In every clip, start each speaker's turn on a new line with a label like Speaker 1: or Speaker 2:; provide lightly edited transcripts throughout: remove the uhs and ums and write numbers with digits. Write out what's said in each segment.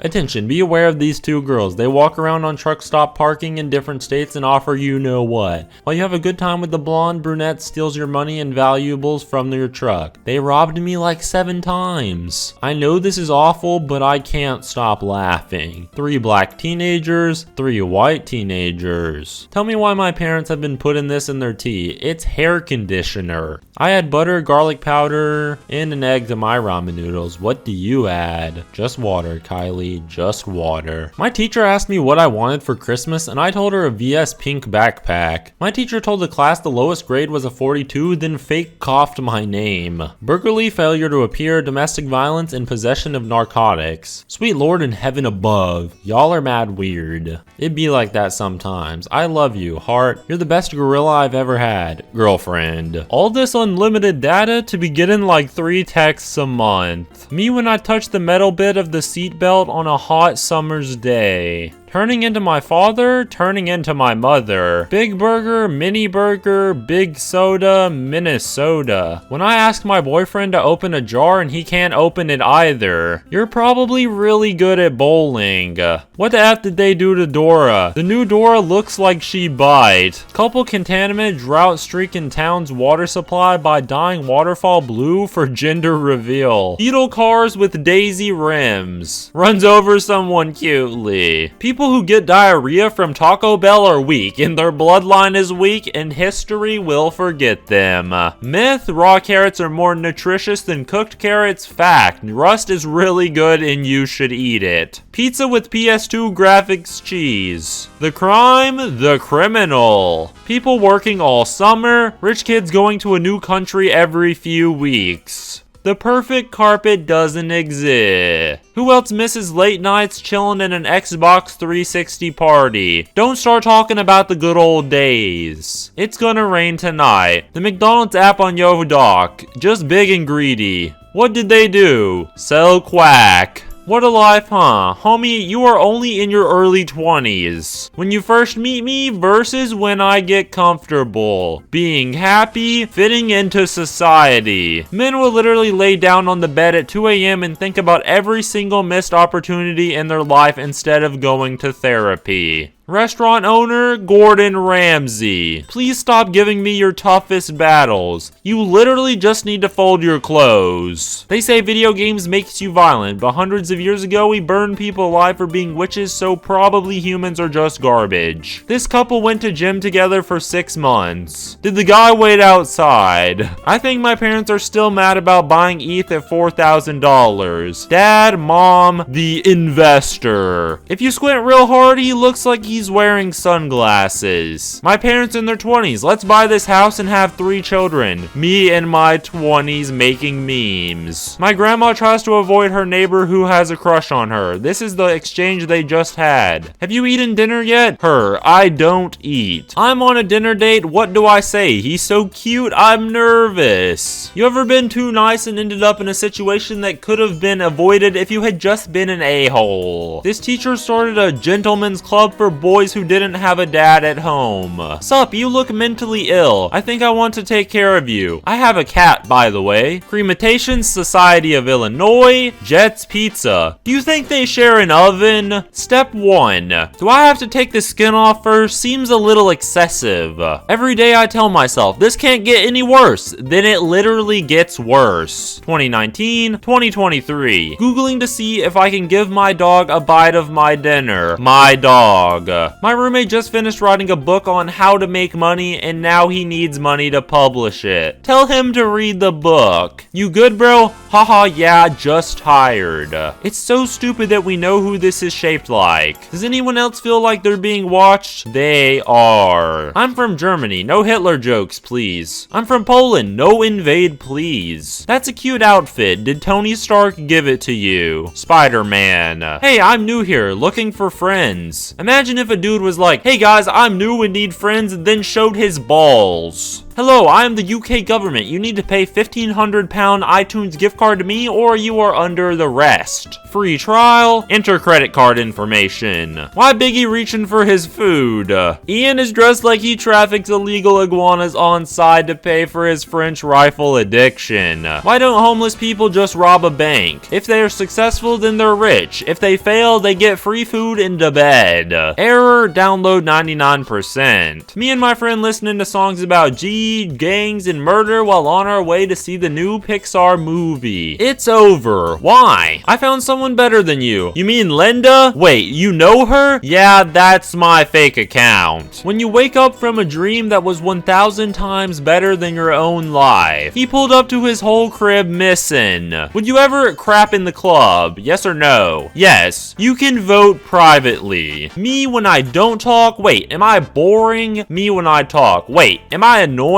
Speaker 1: Attention, be aware of these two girls. They walk around on truck stop parking in different states and offer you know what. While you have a good time with the blonde, brunette steals your money and valuables from your truck. They robbed me like 7 times. I know this is awful, but I can't stop laughing. 3 black teenagers, 3 white teenagers. Tell me why my parents have been putting this in their tea. It's hair conditioner. I add butter, garlic powder, and an egg to my ramen noodles. What do you add? Just water, Kylie, just water. My teacher asked me what I wanted for Christmas, and I told her a VS pink backpack. My teacher told the class the lowest grade was a 42, then fake coughed my name. Burglary, failure to appear, domestic violence, and possession of narcotics. Sweet Lord in heaven above, y'all are mad weird. It be like that sometimes. I love you, heart. You're the best gorilla I've ever had. Girlfriend. All this unlimited data to be getting like 3 texts a month. Me when I touch the metal bit of the seatbelt on a hot summer's day. Turning into my father, turning into my mother. Big burger, mini burger, big soda, Minnesota. When I ask my boyfriend to open a jar and he can't open it either. You're probably really good at bowling. What the F did they do to Dora? The new Dora looks like she bite. Couple contaminate drought streak in town's water supply by dyeing waterfall blue for gender reveal. Beetle cars with daisy rims. Runs over someone cutely. People who get diarrhea from Taco Bell are weak, and their bloodline is weak, and history will forget them. Myth, raw carrots are more nutritious than cooked carrots. Fact, rust is really good and you should eat it. Pizza with PS2 graphics cheese. The crime, the criminal. People working all summer, rich kids going to a new country every few weeks. The perfect carpet doesn't exist. Who else misses late nights chilling in an Xbox 360 party? Don't start talking about the good old days. It's gonna rain tonight. The McDonald's app on your dock. Just big and greedy. What did they do? Sell quack. What a life, huh? Homie, you are only in your early 20s. When you first meet me versus when I get comfortable. Being happy, fitting into society. Men will literally lay down on the bed at 2 a.m. and think about every single missed opportunity in their life instead of going to therapy. Restaurant owner Gordon Ramsay. Please stop giving me your toughest battles. You literally just need to fold your clothes. They say video games makes you violent, but hundreds of years ago we burned people alive for being witches, so probably humans are just garbage. This couple went to gym together for 6 months. Did the guy wait outside? I think my parents are still mad about buying ETH at $4,000. Dad, mom, the investor. If you squint real hard, he looks like he's wearing sunglasses. My parents in their 20s. Let's buy this house and have 3 children. Me in my 20s making memes. My grandma tries to avoid her neighbor who has a crush on her. This is the exchange they just had. Have you eaten dinner yet? Her. I don't eat. I'm on a dinner date. What do I say? He's so cute. I'm nervous. You ever been too nice and ended up in a situation that could have been avoided if you had just been an a-hole? This teacher started a gentleman's club for boys who didn't have a dad at home. Sup, you look mentally ill. I think I want to take care of you. I have a cat, by the way. Crematation Society of Illinois, Jets Pizza. Do you think they share an oven? Step 1. Do I have to take the skin off first? Seems a little excessive. Every day I tell myself, this can't get any worse. Then it literally gets worse. 2019, 2023. Googling to see if I can give my dog a bite of my dinner. My dog. My roommate just finished writing a book on how to make money and now he needs money to publish it. Tell him to read the book. You good, bro? Haha, yeah, just tired. It's so stupid that we know who this is shaped like. Does anyone else feel like they're being watched? They are. I'm from Germany. No Hitler jokes, please. I'm from Poland. No invade, please. That's a cute outfit. Did Tony Stark give it to you? Spider-Man. Hey, I'm new here, looking for friends. Imagine if a dude was like, hey guys, I'm new and need friends, and then showed his balls. Hello, I am the UK government. You need to pay £1,500 iTunes gift card to me or you are under the rest. Free trial, enter credit card information. Why Biggie reaching for his food? Ian is dressed like he traffics illegal iguanas on side to pay for his French rifle addiction. Why don't homeless people just rob a bank? If they are successful, then they're rich. If they fail, they get free food into bed. Error, download 99%. Me and my friend listening to songs about G, gangs, and murder while on our way to see the new Pixar movie. It's over. Why? I found someone better than you. You mean Linda? Wait, you know her? Yeah, that's my fake account. When you wake up from a dream that was 1,000 times better than your own life. He pulled up to his whole crib missing. Would you ever crap in the club? Yes or no? Yes. You can vote privately. Me when I don't talk? Wait, am I boring? Me when I talk? Wait, am I annoying?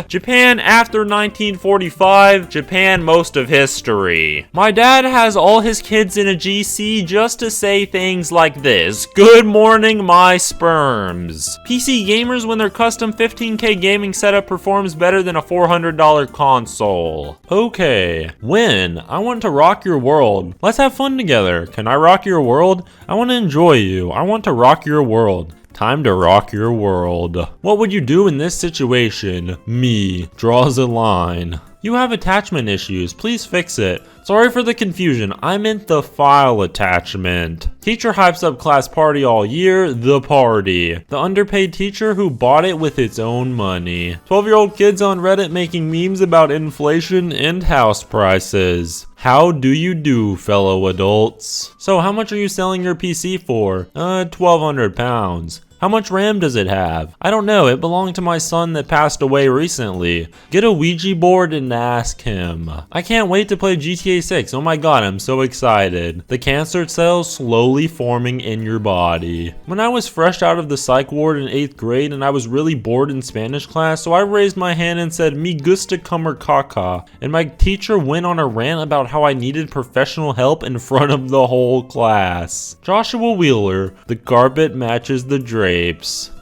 Speaker 1: Japan after 1945? Japan most of history. My dad has all his kids in a GC just to say things like this. Good morning, my sperms. PC gamers when their custom 15K gaming setup performs better than a $400 console. Okay. When? I want to rock your world. Let's have fun together. Can I rock your world? I want to enjoy you. I want to rock your world. Time to rock your world. What would you do in this situation? Me. Draws a line. You have attachment issues. Please fix it. Sorry for the confusion. I meant the file attachment. Teacher hypes up class party all year. The party. The underpaid teacher who bought it with its own money. 12-year-old kids on Reddit making memes about inflation and house prices. How do you do, fellow adults? So how much are you selling your PC for? £1,200. How much RAM does it have? I don't know, it belonged to my son that passed away recently. Get a Ouija board and ask him. I can't wait to play GTA 6, oh my god, I'm so excited. The cancer cells slowly forming in your body. When I was fresh out of the psych ward in 8th grade and I was really bored in Spanish class, so I raised my hand and said, "Me gusta comer caca." And my teacher went on a rant about how I needed professional help in front of the whole class. Joshua Wheeler, the carpet matches the drapes.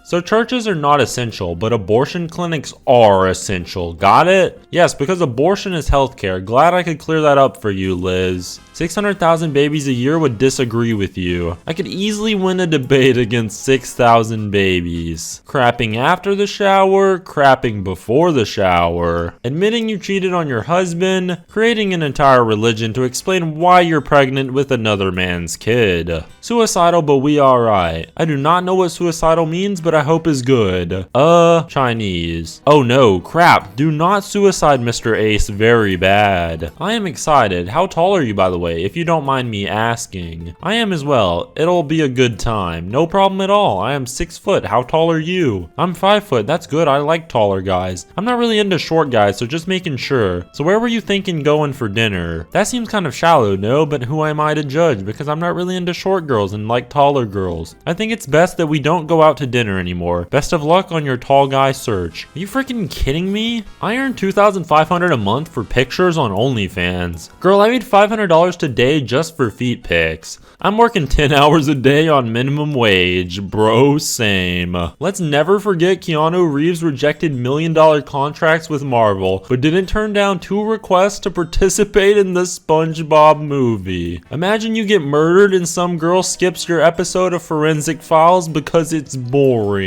Speaker 1: So churches are not essential, but abortion clinics are essential. Got it? Yes, because abortion is healthcare. Glad I could clear that up for you, Liz. 600,000 babies a year would disagree with you. I could easily win a debate against 6,000 babies. Crapping after the shower, crapping before the shower. Admitting you cheated on your husband, creating an entire religion to explain why you're pregnant with another man's kid. Suicidal, but we alright. I do not know what suicidal means, but I hope is good. Chinese. Oh no, crap. Do not suicide Mr. Ace very bad. I am excited. How tall are you, by the way, if you don't mind me asking? I am as well. It'll be a good time. No problem at all. I am 6 foot. How tall are you? I'm 5 foot. That's good. I like taller guys. I'm not really into short guys, so just making sure. So where were you thinking going for dinner? That seems kind of shallow, no? But who am I to judge? Because I'm not really into short girls and like taller girls. I think it's best that we don't go out to dinner anymore. Best of luck on your tall guy search. Are you freaking kidding me? I earn $2,500 a month for pictures on OnlyFans. Girl, I made $500 today just for feet pics. I'm working 10 hours a day on minimum wage. Bro, same. Let's never forget Keanu Reeves rejected $1 million contracts with Marvel, but didn't turn down 2 requests to participate in the SpongeBob movie. Imagine you get murdered and some girl skips your episode of Forensic Files because it's boring.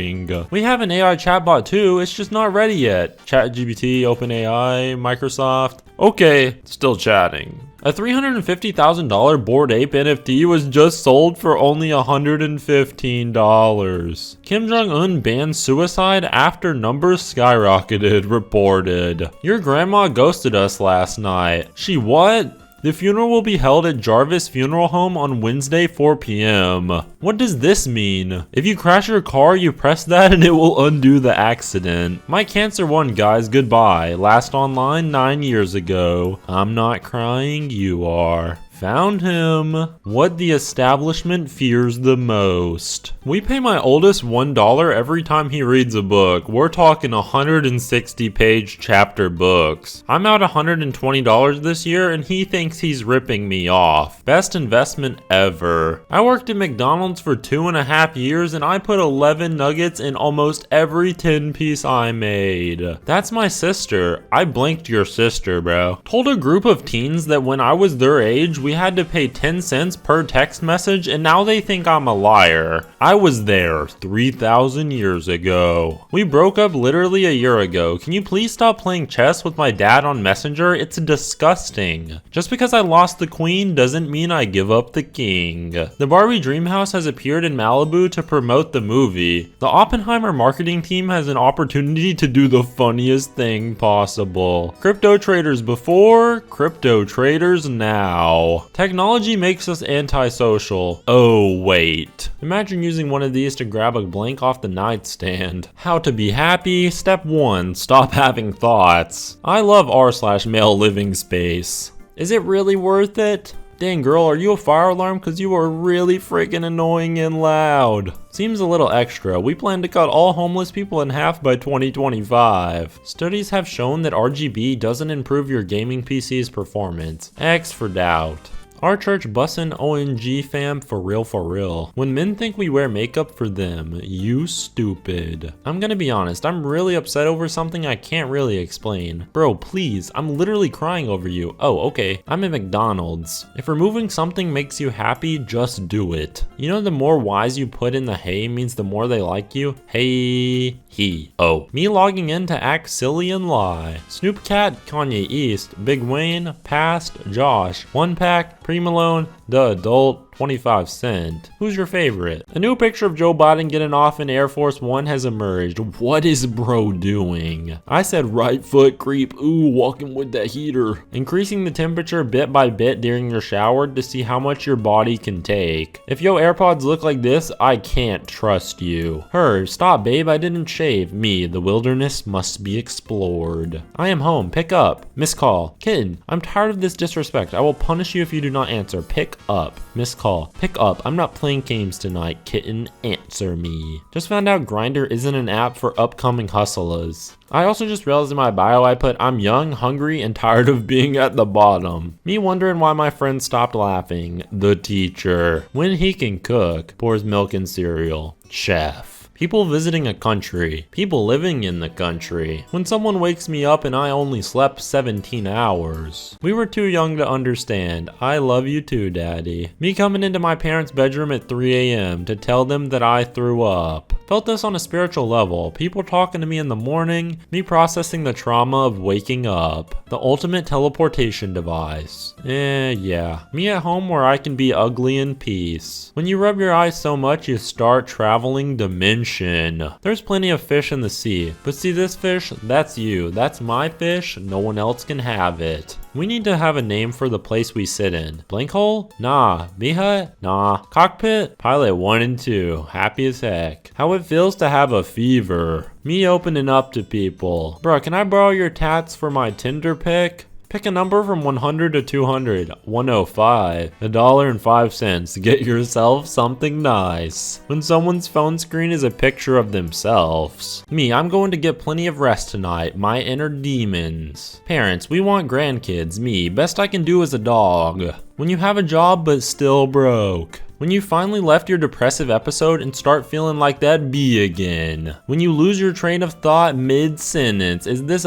Speaker 1: We have an AI chatbot too, it's just not ready yet. ChatGPT, OpenAI, Microsoft. Okay, still chatting. A $350,000 Bored Ape NFT was just sold for only $115. Kim Jong-un banned suicide after numbers skyrocketed, reported. Your grandma ghosted us last night. She what? The funeral will be held at Jarvis Funeral Home on Wednesday, 4 p.m. What does this mean? If you crash your car, you press that and it will undo the accident. My cancer won, guys. Goodbye. Last online 9 years ago. I'm not crying, you are. Found him. What the establishment fears the most. We pay my oldest $1 every time he reads a book. We're talking 160-page chapter books. I'm out $120 this year and he thinks he's ripping me off. Best investment ever. I worked at McDonald's for 2.5 years and I put 11 nuggets in almost every 10-piece I made. That's my sister. I blinked your sister, bro. Told a group of teens that when I was their age, we had to pay 10 cents per text message and now they think I'm a liar. I was there 3,000 years ago. We broke up literally a year ago. Can you please stop playing chess with my dad on Messenger? It's disgusting. Just because I lost the queen doesn't mean I give up the king. The Barbie Dream House has appeared in Malibu to promote the movie. The Oppenheimer marketing team has an opportunity to do the funniest thing possible. Crypto traders before, crypto traders now. Technology makes us antisocial. Oh wait. Imagine using one of these to grab a blank off the nightstand. How to be happy? Step 1. Stop having thoughts. I love r/male living space. Is it really worth it? Dang girl, are you a fire alarm? Cause you are really freaking annoying and loud. Seems a little extra. We plan to cut all homeless people in half by 2025. Studies have shown that RGB doesn't improve your gaming PC's performance. X for doubt. Our church bussin' ONG fam for real. When men think we wear makeup for them, you stupid. I'm gonna be honest, I'm really upset over something I can't really explain. Bro, please, I'm literally crying over you. Oh, okay, I'm at McDonald's. If removing something makes you happy, just do it. You know the more Y's you put in the hey means the more they like you? Hey, he. Oh, me logging in to act silly and lie. Snoop Cat, Kanye East, Big Wayne, Past, Josh, 1Pack, Pre-Malone, The Adult, 25 Cent. Who's your favorite? A new picture of Joe Biden getting off in Air Force One has emerged. What is bro doing? I said right foot creep, ooh, walking with that heater. Increasing the temperature bit by bit during your shower to see how much your body can take. If your AirPods look like this, I can't trust you. Her, stop babe, I didn't shave. Me, the wilderness must be explored. I am home, pick up. Miss call. Kitten, I'm tired of this disrespect. I will punish you if you do not answer. Pick up. Miss call. Pick up. I'm not playing games tonight. Kitten, answer me. Just found out Grindr isn't an app for upcoming hustlers. I also just realized in my bio I put I'm young, hungry, and tired of being at the bottom. Me wondering why my friend stopped laughing. The teacher. When he can cook, pours milk and cereal. Chef. People visiting a country. People living in the country. When someone wakes me up and I only slept 17 hours. We were too young to understand. I love you too, daddy. Me coming into my parents' bedroom at 3 a.m. to tell them that I threw up. Felt this on a spiritual level. People talking to me in the morning. Me processing the trauma of waking up. The ultimate teleportation device. Yeah. Me at home where I can be ugly in peace. When you rub your eyes so much you start traveling dimensions. There's plenty of fish in the sea, but see this fish? That's you. That's my fish. No one else can have it. We need to have a name for the place we sit in. Blank hole? Nah. B-hut? Nah. Cockpit? Pilot 1 and 2. Happy as heck. How it feels to have a fever. Me opening up to people. Bruh, can I borrow your tats for my Tinder pic? Pick a number from 100 to 200. 105. $1.05. Get yourself something nice. When someone's phone screen is a picture of themselves. Me, I'm going to get plenty of rest tonight. My inner demons. Parents, we want grandkids. Me, best I can do is a dog. When you have a job but still broke. When you finally left your depressive episode and start feeling like that bee again. When you lose your train of thought mid-sentence. Is this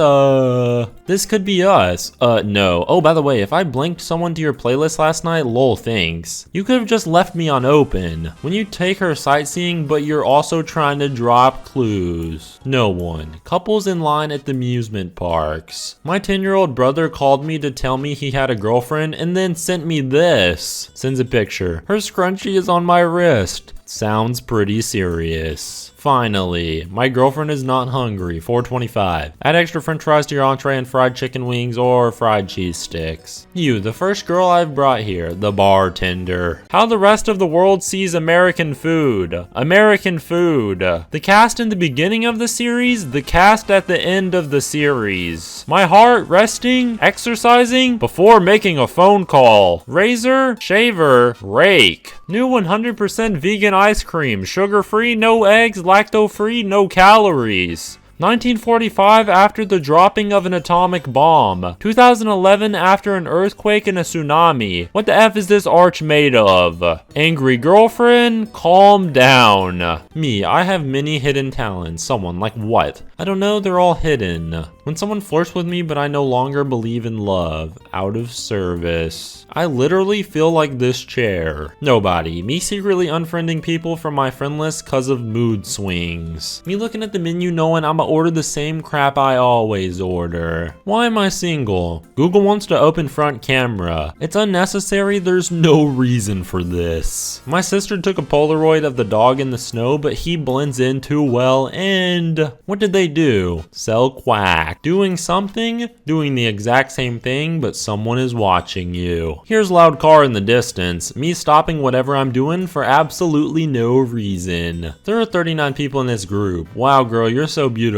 Speaker 1: this could be us. No. Oh, by the way, if I blinked someone to your playlist last night, lol, thanks. You could have just left me on open. When you take her sightseeing, but you're also trying to drop clues. No one. Couples in line at the amusement parks. My 10-year-old brother called me to tell me he had a girlfriend and then sent me this. Sends a picture. Her scrunchie is on my wrist. Sounds pretty serious. Finally, my girlfriend is not hungry. $4.25. Add extra french fries to your entree and fried chicken wings or fried cheese sticks. You, the first girl I've brought here, the bartender. How the rest of the world sees American food. American food. The cast in the beginning of the series, the cast at the end of the series. My heart resting, exercising before making a phone call. Razor, shaver, rake. New 100% vegan ice cream, sugar-free, no eggs, lacto-free, no calories. 1945 after the dropping of an atomic bomb. 2011 after an earthquake and a tsunami. What the F is this arch made of? Angry girlfriend? Calm down. Me, I have many hidden talents. Someone, like what? I don't know, they're all hidden. When someone flirts with me but I no longer believe in love. Out of service. I literally feel like this chair. Nobody. Me secretly unfriending people from my friend list cause of mood swings. Me looking at the menu knowing I'ma order the same crap I always order. Why am I single? Google wants to open front camera. It's unnecessary, there's no reason for this. My sister took a Polaroid of the dog in the snow, but he blends in too well, and what did they do? Sell quack. Doing something? Doing the exact same thing, but someone is watching you. Here's loud car in the distance. Me stopping whatever I'm doing for absolutely no reason. There are 39 people in this group. Wow, girl, you're so beautiful.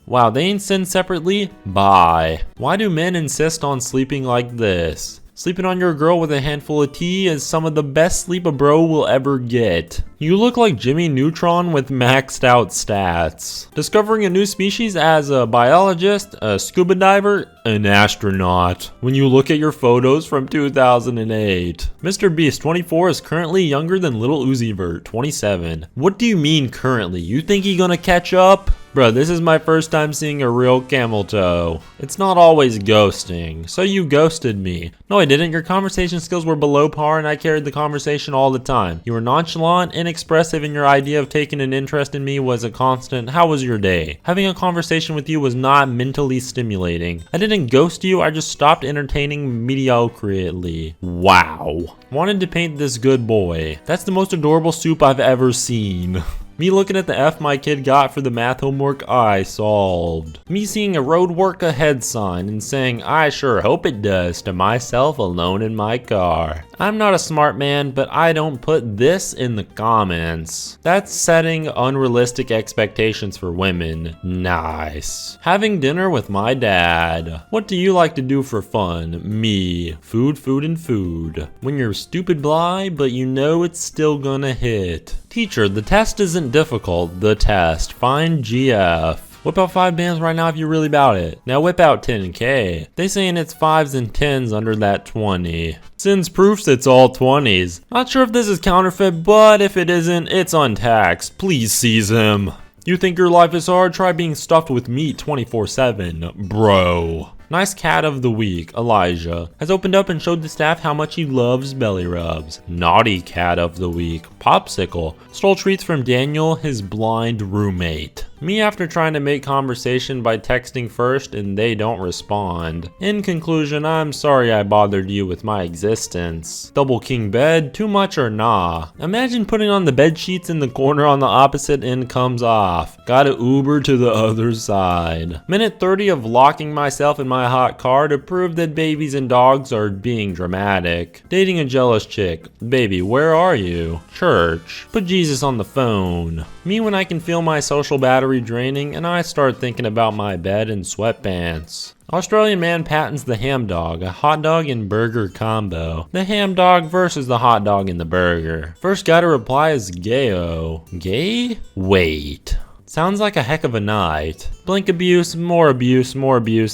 Speaker 1: Wow, they ain't sent separately? Bye. Why do men insist on sleeping like this? Sleeping on your girl with a handful of tea is some of the best sleep a bro will ever get. You look like Jimmy Neutron with maxed out stats. Discovering a new species as a biologist, a scuba diver, an astronaut. When you look at your photos from 2008. Mr. Beast 24 is currently younger than Lil Uzi Vert 27. What do you mean currently? You think he gonna catch up? Bruh, this is my first time seeing a real camel toe. It's not always ghosting. So you ghosted me. No, I didn't. Your conversation skills were below par and I carried the conversation all the time. You were nonchalant, inexpressive, and your idea of taking an interest in me was a constant, how was your day? Having a conversation with you was not mentally stimulating. I didn't ghost you, I just stopped entertaining mediocrity. Wow. Wanted to paint this good boy. That's the most adorable soup I've ever seen. Me looking at the F my kid got for the math homework I solved. Me seeing a road work ahead sign and saying I sure hope it does to myself alone in my car. I'm not a smart man, but I don't put this in the comments. That's setting unrealistic expectations for women. Nice. Having dinner with my dad. What do you like to do for fun? Me. Food, food, and food. When you're stupid blind, but you know it's still gonna hit. Teacher, the test isn't difficult. The test. Find GF. Whip out 5 bands right now if you're really about it. Now whip out 10K. They saying it's 5s and 10s under that 20. Sends proofs it's all 20s. Not sure if this is counterfeit, but if it isn't, it's untaxed. Please seize him. You think your life is hard? Try being stuffed with meat 24/7, bro. Nice cat of the week, Elijah, has opened up and showed the staff how much he loves belly rubs. Naughty cat of the week, Popsicle, stole treats from Daniel, his blind roommate. Me after trying to make conversation by texting first and they don't respond. In conclusion, I'm sorry I bothered you with my existence. Double king bed, too much or nah? Imagine putting on the bed sheets in the corner on the opposite end comes off. Gotta Uber to the other side. Minute 30 of locking myself in my hot car to prove that babies and dogs are being dramatic. Dating a jealous chick. Baby, where are you? Church. Put Jesus on the phone. Me when I can feel my social battery draining and I start thinking about my bed and sweatpants. Australian man patents the ham dog, a hot dog and burger combo. The ham dog versus the hot dog and the burger. First guy to reply is gayo. Gay? Wait. Sounds like a heck of a night. Blink abuse, more abuse,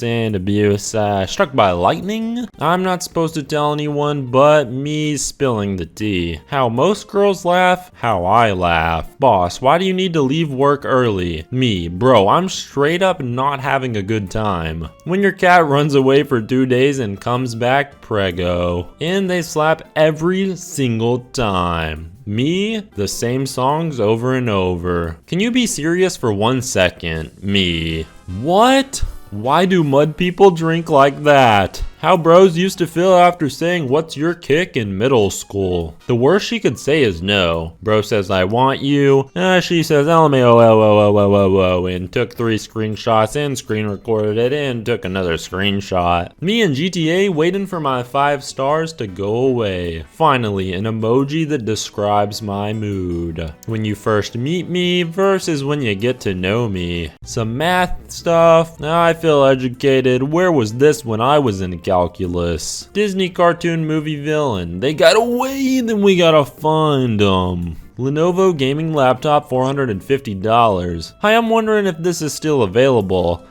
Speaker 1: and abuse. Struck by lightning? I'm not supposed to tell anyone but me spilling the tea. How most girls laugh, how I laugh. Boss, why do you need to leave work early? Me, bro, I'm straight up not having a good time. When your cat runs away for 2 days and comes back, prego. And they slap every single time. Me, the same songs over and over. Can you be serious for 1 second? Me. What? Why do mud people drink like that? How bros used to feel after saying what's your kick in middle school. The worst she could say is no. Bro says I want you. She says LMAO and took 3 screenshots and screen recorded it and took another screenshot. Me and GTA waiting for my 5 stars to go away. Finally, an emoji that describes my mood. When you first meet me versus when you get to know me. Some math stuff. I feel educated. Where was this when I was in calculus? Disney cartoon movie villain. They got away, then we gotta find them. Lenovo gaming laptop, $450. Hi, I'm wondering if this is still available.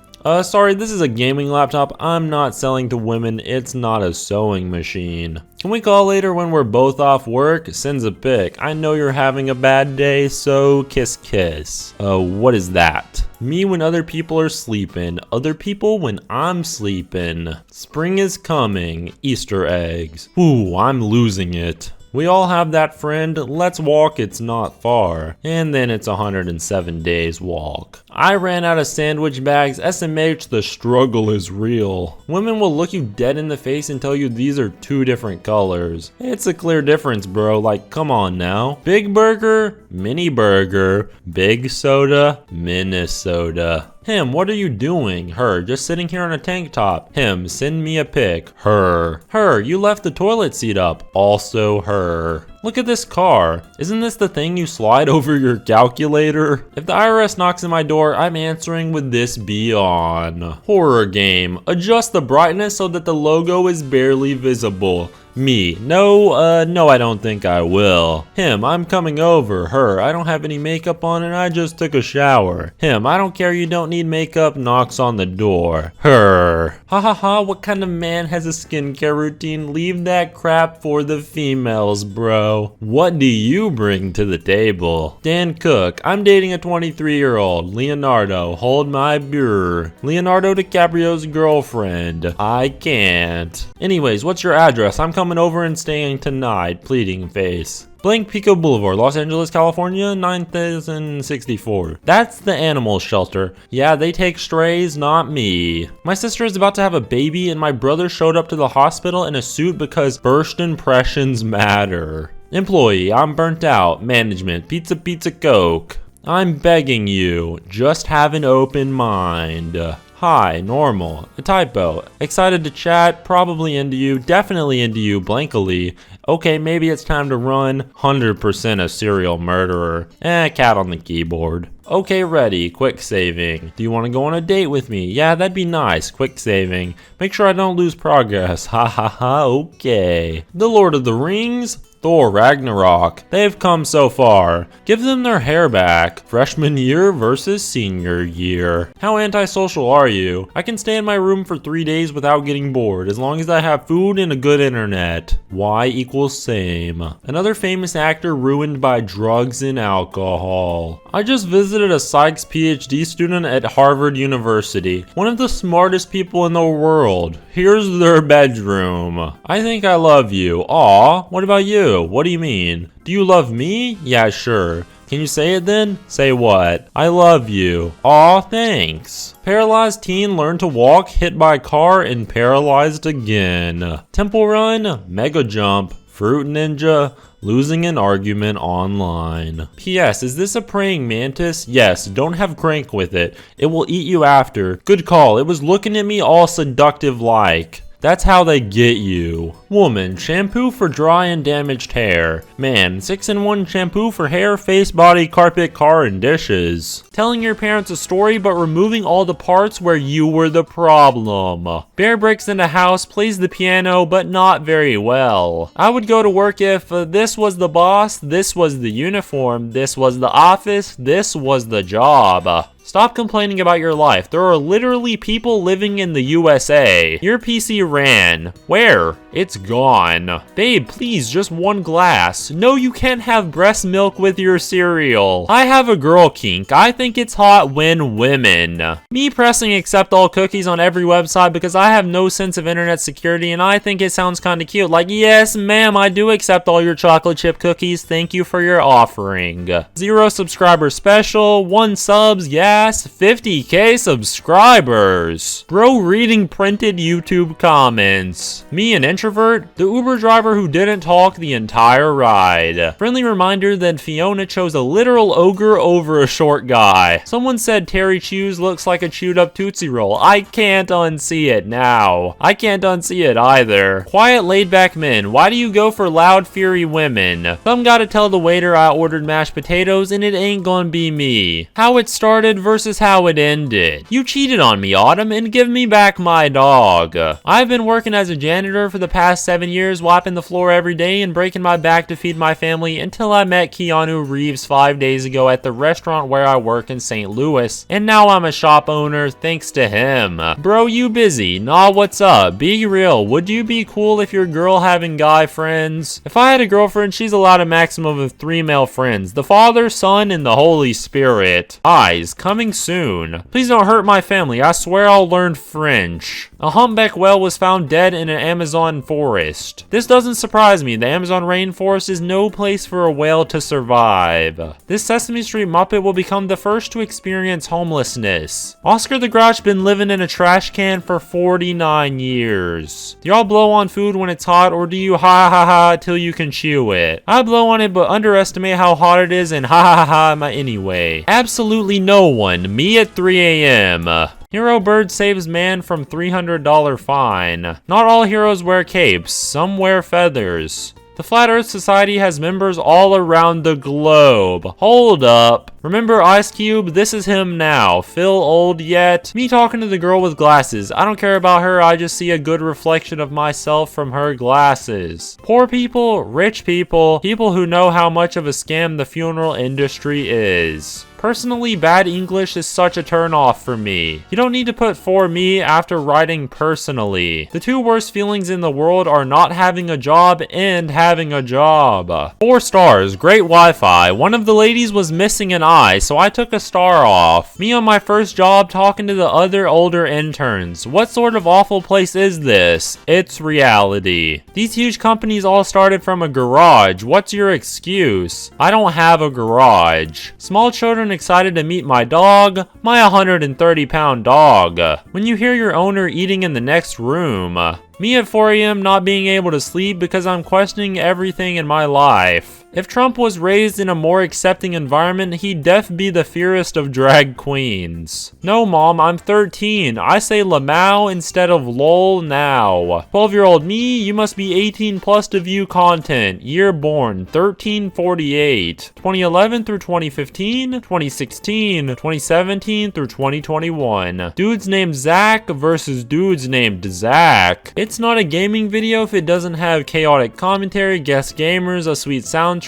Speaker 1: Sorry, this is a gaming laptop. I'm not selling to women. It's not a sewing machine. Can we call later when we're both off work? Sends a pic. I know you're having a bad day, so kiss kiss. What is that? Me when other people are sleeping. Other people when I'm sleeping. Spring is coming. Easter eggs. Ooh, I'm losing it. We all have that friend, let's walk, it's not far. And then it's 107 days walk. I ran out of sandwich bags, SMH, the struggle is real. Women will look you dead in the face and tell you these are 2 different colors. It's a clear difference, bro, like come on now. Big burger, mini burger, big soda, Minnesota. Him, what are you doing? Her, just sitting here on a tank top. Him, send me a pic. Her, you left the toilet seat up. Also her. Look at this car. Isn't this the thing you slide over your calculator? If the IRS knocks on my door, I'm answering with this be on. Horror game. Adjust the brightness so that the logo is barely visible. Me, no, I don't think I will. Him, I'm coming over. Her, I don't have any makeup on and I just took a shower. Him, I don't care, you don't need makeup, knocks on the door. Her, ha ha ha, what kind of man has a skincare routine? Leave that crap for the females, bro. What do you bring to the table? Dan Cook, I'm dating a 23-year-old. Leonardo, hold my beer. Leonardo DiCaprio's girlfriend. I can't. Anyways, what's your address? I'm coming over and staying tonight. Pleading face. Blank Pico Boulevard, Los Angeles, California, 9064. That's the animal shelter. Yeah, they take strays, not me. My sister is about to have a baby and my brother showed up to the hospital in a suit because first impressions matter. Employee, I'm burnt out. Management, pizza, Coke. I'm begging you, just have an open mind. Hi, normal, a typo, excited to chat, probably into you, definitely into you, blankly. Okay, maybe it's time to run, 100% a serial murderer. Cat on the keyboard. Okay, ready, quick saving. Do you want to go on a date with me? Yeah, that'd be nice, quick saving. Make sure I don't lose progress, ha ha ha, okay. The Lord of the Rings? Thor Ragnarok. They've come so far. Give them their hair back. Freshman year versus senior year. How antisocial are you? I can stay in my room for 3 days without getting bored, as long as I have food and a good internet. Y equals same. Another famous actor ruined by drugs and alcohol. I just visited a Psych's PhD student at Harvard University. One of the smartest people in the world. Here's their bedroom. I think I love you. Aw, what about you? What do you mean? Do you love me? Yeah, sure. Can you say it then? Say what? I love you. Aw, thanks. Paralyzed teen learned to walk, hit by car, and paralyzed again. Temple Run, Mega Jump, Fruit Ninja, losing an argument online. P.S. Is this a praying mantis? Yes, don't have crank with it. It will eat you after. Good call. It was looking at me all seductive like. That's how they get you. Woman, shampoo for dry and damaged hair. Man, 6-in-1 shampoo for hair, face, body, carpet, car, and dishes. Telling your parents a story but removing all the parts where you were the problem. Bear breaks into house, plays the piano, but not very well. I would go to work if this was the boss, this was the uniform, this was the office, this was the job. Stop complaining about your life. There are literally people living in the USA. Your PC ran. Where? It's gone. Babe, please, just 1 glass. No, you can't have breast milk with your cereal. I have a girl kink. I think it's hot when women. Me pressing accept all cookies on every website because I have no sense of internet security and I think it sounds kinda cute. Like, yes, ma'am, I do accept all your chocolate chip cookies. Thank you for your offering. 0 subscriber special, 1 subs, yeah. surpass 50k subscribers. Bro reading printed YouTube comments. Me, an introvert, the Uber driver who didn't talk the entire ride. Friendly reminder that Fiona chose a literal ogre over a short guy. Someone said Terry Chews looks like a chewed up Tootsie Roll. I can't unsee it now. I can't unsee it either. Quiet laid back men. Why do you go for loud fury women? Some gotta tell the waiter I ordered mashed potatoes and it ain't gonna be me. How it started versus how it ended. You cheated on me, Autumn, and give me back my dog. I've been working as a janitor for the past 7 years, wiping the floor every day and breaking my back to feed my family until I met Keanu Reeves 5 days ago at the restaurant where I work in St. Louis, and now I'm a shop owner thanks to him. Bro, you busy? Nah, what's up? Be real. Would you be cool if your girl having guy friends? If I had a girlfriend, she's allowed a maximum of 3 male friends. The Father, Son, and the Holy Spirit. Eyes, coming soon. Please don't hurt my family. I swear I'll learn French. A humpback whale was found dead in an Amazon forest. This doesn't surprise me. The Amazon rainforest is no place for a whale to survive. This Sesame Street Muppet will become the first to experience homelessness. Oscar the Grouch been living in a trash can for 49 years. Do y'all blow on food when it's hot, or do you ha ha ha till you can chew it? I blow on it but underestimate how hot it is and ha ha ha anyway. Absolutely no one. Me at 3 a.m. Hero bird saves man from $300 fine. Not all heroes wear capes, some wear feathers. The Flat Earth Society has members all around the globe. Hold up. Remember Ice Cube? This is him now. Phil old yet? Me talking to the girl with glasses. I don't care about her, I just see a good reflection of myself from her glasses. Poor people, rich people, people who know how much of a scam the funeral industry is. Personally, bad English is such a turn-off for me. You don't need to put "for me" after writing personally. The 2 worst feelings in the world are not having a job and having a job. 4 stars, great Wi-Fi. One of the ladies was missing an eye, so I took a star off. Me on my first job talking to the other older interns. What sort of awful place is this? It's reality. These huge companies all started from a garage. What's your excuse? I don't have a garage. Small children excited to meet my dog, my 130-pound dog. When you hear your owner eating in the next room. Me at 4 a.m. not being able to sleep because I'm questioning everything in my life. If Trump was raised in a more accepting environment, he'd def be the fiercest of drag queens. No, Mom, I'm 13. I say Lamau instead of lol now. 12-year-old me, you must be 18 plus to view content. Year born, 1348. 2011 through 2015, 2016, 2017 through 2021. Dudes named Zach versus dudes named Zach. It's not a gaming video if it doesn't have chaotic commentary, guest gamers, a sweet soundtrack.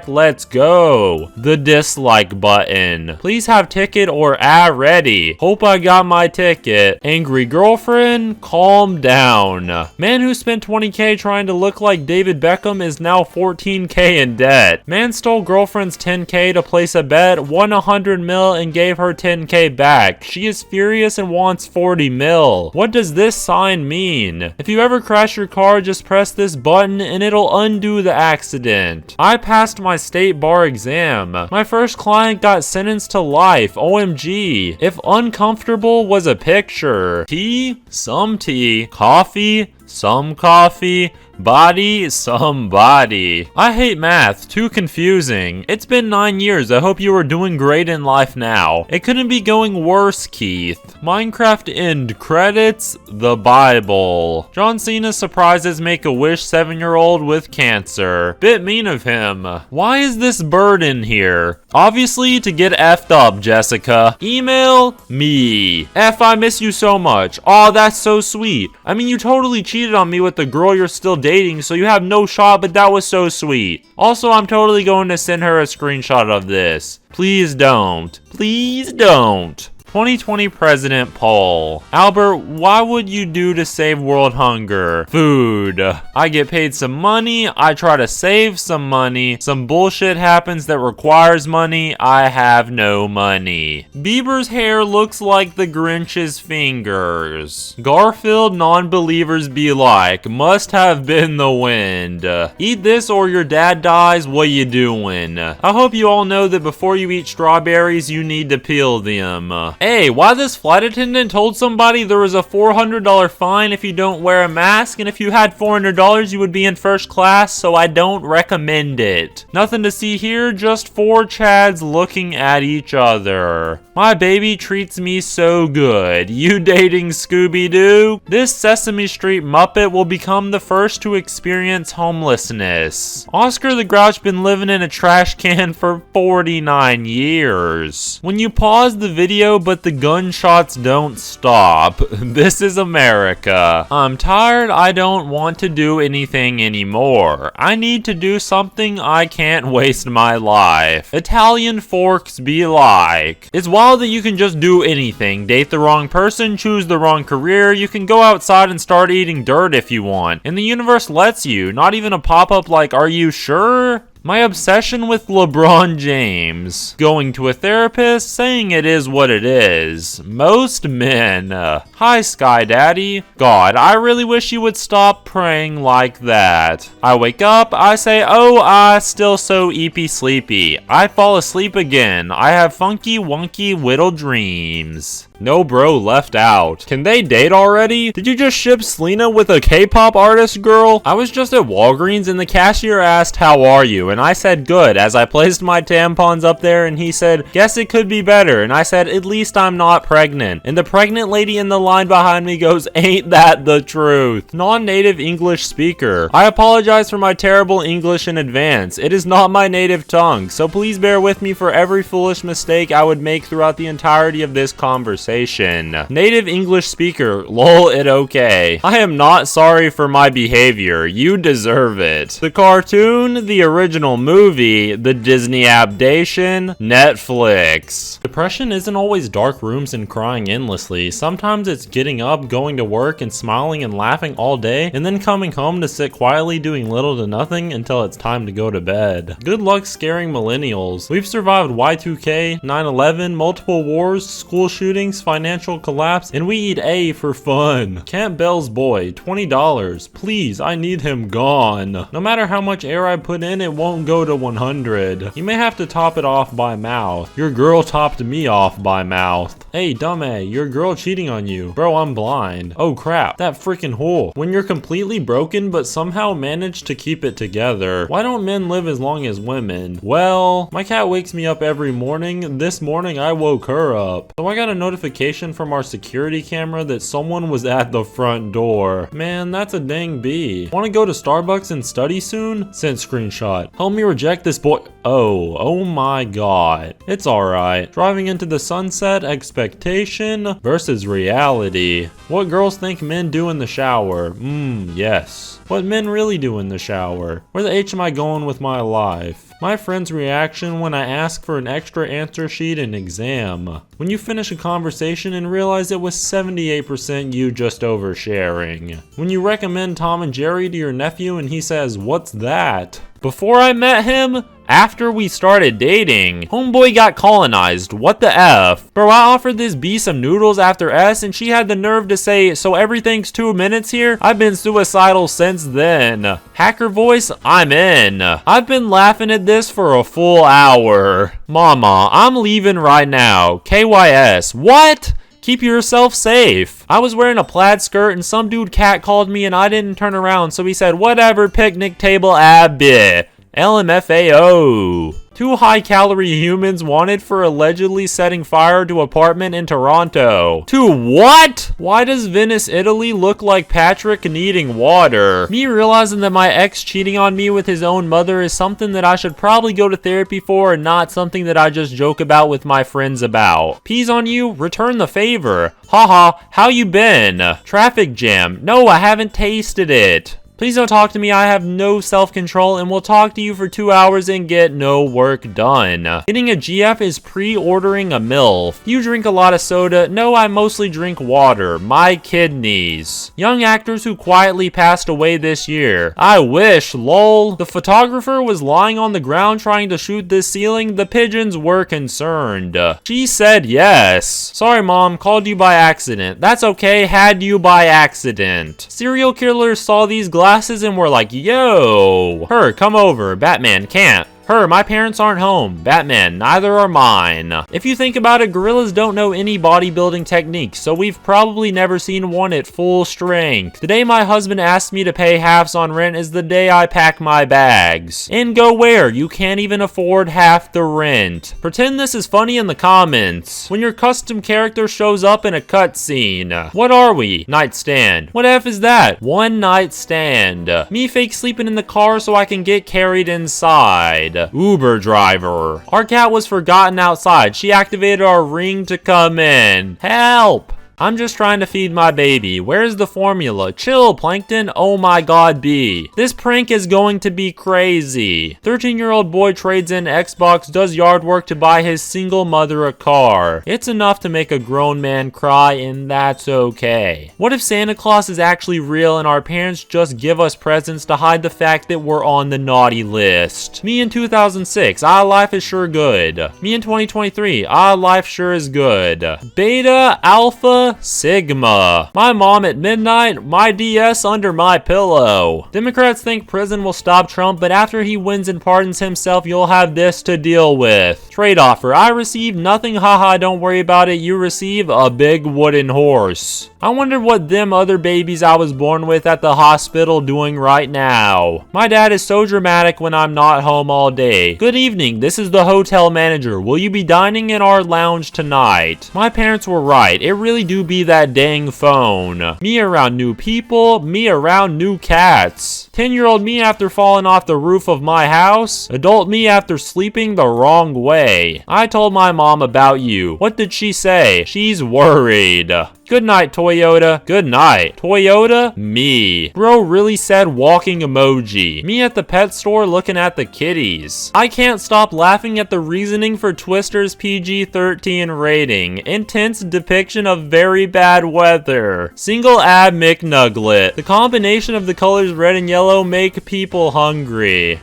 Speaker 1: Let's go. The dislike button. Please have ticket or ready. Hope I got my ticket. Angry girlfriend, calm down. Man who spent 20k trying to look like David Beckham is now 14k in debt. Man stole girlfriend's 10k to place a bet, won 100 mil and gave her 10k back. She is furious and wants 40 mil. What does this sign mean? If you ever crash your car, just press this button and it'll undo the accident. I passed my state bar exam. My first client got sentenced to life. OMG. If uncomfortable was a picture. Tea? Some tea. Coffee? Some coffee. Body, somebody. I hate math, too confusing. It's been 9 years, I hope you are doing great in life now. It couldn't be going worse, Keith. Minecraft end credits, the Bible. John Cena surprises Make-A-Wish 7-year-old with cancer. Bit mean of him. Why is this bird in here? Obviously to get effed up, Jessica. Email me. F, I miss you so much. Aw, that's so sweet. I mean, you totally cheated on me with the girl you're still dating, so you have no shot, but that was so sweet. Also, I'm totally going to send her a screenshot of this. Please don't. Please don't. 2020 President poll. Albert, why would you do to save world hunger? Food. I get paid some money, I try to save some money, some bullshit happens that requires money, I have no money. Bieber's hair looks like the Grinch's fingers. Garfield non-believers be like, must have been the wind. Eat this or your dad dies, what you doing? I hope you all know that before you eat strawberries, you need to peel them. Hey, why this flight attendant told somebody there was a $400 fine if you don't wear a mask, and if you had $400 you would be in first class, so I don't recommend it. Nothing to see here, just four Chads looking at each other. My baby treats me so good. You dating Scooby-Doo? This Sesame Street Muppet will become the first to experience homelessness. Oscar the Grouch been living in a trash can for 49 years. When you pause the video but the gunshots don't stop, this is America. I'm tired, I don't want to do anything anymore. I need to do something, I can't waste my life. Italian forks be like. It's wild that you can just do anything. Date the wrong person, choose the wrong career, you can go outside and start eating dirt if you want. And the universe lets you, not even a pop-up like, are you sure? My obsession with LeBron James. Going to a therapist, saying it is what it is. Most men. Hi, Sky Daddy. God, I really wish you would stop praying like that. I wake up, I say, oh, I still so eepy sleepy. I fall asleep again. I have funky, wonky, whittle dreams. No bro left out. Can they date already? Did you just ship Selena with a K-pop artist girl? I was just at Walgreens and the cashier asked, how are you? And I said, good, as I placed my tampons up there and he said, guess it could be better. And I said, at least I'm not pregnant. And the pregnant lady in the line behind me goes, ain't that the truth? Non-native English speaker. I apologize for my terrible English in advance. It is not my native tongue, so please bear with me for every foolish mistake I would make throughout the entirety of this conversation. Native English speaker, lol, it okay. I am not sorry for my behavior. You deserve it. The cartoon, the original movie, the Disney adaptation, Netflix. Depression isn't always dark rooms and crying endlessly. Sometimes it's getting up, going to work, and smiling and laughing all day, and then coming home to sit quietly doing little to nothing until it's time to go to bed. Good luck scaring millennials. We've survived Y2K, 9/11, multiple wars, school shootings, financial collapse, and we eat A for fun. Campbell's boy, $20. Please, I need him gone. No matter how much air I put in, it won't go to 100. You may have to top it off by mouth. Your girl topped me off by mouth. Hey, dumb A, your girl cheating on you. Bro, I'm blind. Oh crap, that freaking hole. When you're completely broken but somehow manage to keep it together. Why don't men live as long as women? Well, my cat wakes me up every morning. This morning I woke her up. So I got a notification from our security camera that someone was at the front door. Man, that's a dang B. Want to go to Starbucks and study soon? Send screenshot. Help me reject this boy. Oh my god. It's alright. Driving into the sunset, expectation versus reality. What girls think men do in the shower? Yes. What men really do in the shower? Where the H am I going with my life? My friend's reaction when I ask for an extra answer sheet in exam. When you finish a conversation and realize it was 78% you just oversharing. When you recommend Tom and Jerry to your nephew and he says, what's that? Before I met him, after we started dating, homeboy got colonized. What the F? Bro, I offered this B some noodles after S and she had the nerve to say, so everything's 2 minutes here? I've been suicidal since then. Hacker voice, I'm in. I've been laughing at this for a full hour. Mama, I'm leaving right now. KYS. What? Keep yourself safe. I was wearing a plaid skirt and some dude catcalled me and I didn't turn around, so he said, whatever, picnic table abbi. LMFAO. 2 high-calorie humans wanted for allegedly setting fire to apartment in Toronto. 2 what? Why does Venice, Italy look like Patrick needing water? Me realizing that my ex cheating on me with his own mother is something that I should probably go to therapy for and not something that I just joke about with my friends about. Peas on you? Return the favor. Haha, how you been? Traffic jam. No, I haven't tasted it. Please don't talk to me. I have no self-control and will talk to you for 2 hours and get no work done. Getting a GF is pre-ordering a MILF. You drink a lot of soda. No, I mostly drink water. My kidneys. Young actors who quietly passed away this year. I wish, lol. The photographer was lying on the ground trying to shoot this ceiling. The pigeons were concerned. She said yes. Sorry, Mom. Called you by accident. That's okay. Had you by accident. Serial killers saw these glasses and were like, yo. Her, come over. Batman can't. Her, my parents aren't home. Batman, neither are mine. If you think about it, gorillas don't know any bodybuilding techniques, so we've probably never seen one at full strength. The day my husband asked me to pay halves on rent is the day I pack my bags. And go where? You can't even afford half the rent. Pretend this is funny in the comments. When your custom character shows up in a cutscene. What are we? Nightstand. What F is that? One night stand. Me fake sleeping in the car so I can get carried inside. Uber driver. Our cat was forgotten outside. She activated our ring to come in. Help! I'm just trying to feed my baby. Where's the formula? Chill, Plankton. Oh my god, B. This prank is going to be crazy. 13-year-old boy trades in Xbox, does yard work to buy his single mother a car. It's enough to make a grown man cry, and that's okay. What if Santa Claus is actually real and our parents just give us presents to hide the fact that we're on the naughty list? Me in 2006, life is sure good. Me in 2023, life sure is good. Beta, Alpha, Sigma. My mom at midnight, my DS under my pillow. Democrats think prison will stop Trump, but after he wins and pardons himself, you'll have this to deal with. Trade offer. I receive nothing, haha, don't worry about it. You receive a big wooden horse. I wonder what them other babies I was born with at the hospital doing right now. My dad is so dramatic when I'm not home all day. Good evening, this is the hotel manager. Will you be dining in our lounge tonight? My parents were right. It really do be that dang phone. Me around new people, me around new cats. 10-year-old me after falling off the roof of my house. Adult me after sleeping the wrong way. I told my mom about you. What did she say? She's worried. Good night, Toyota. Good night. Toyota? Me. Bro really said walking emoji. Me at the pet store looking at the kitties. I can't stop laughing at the reasoning for Twister's PG-13 rating. Intense depiction of very bad weather. Single ab McNuglet. The combination of the colors red and yellow make people hungry.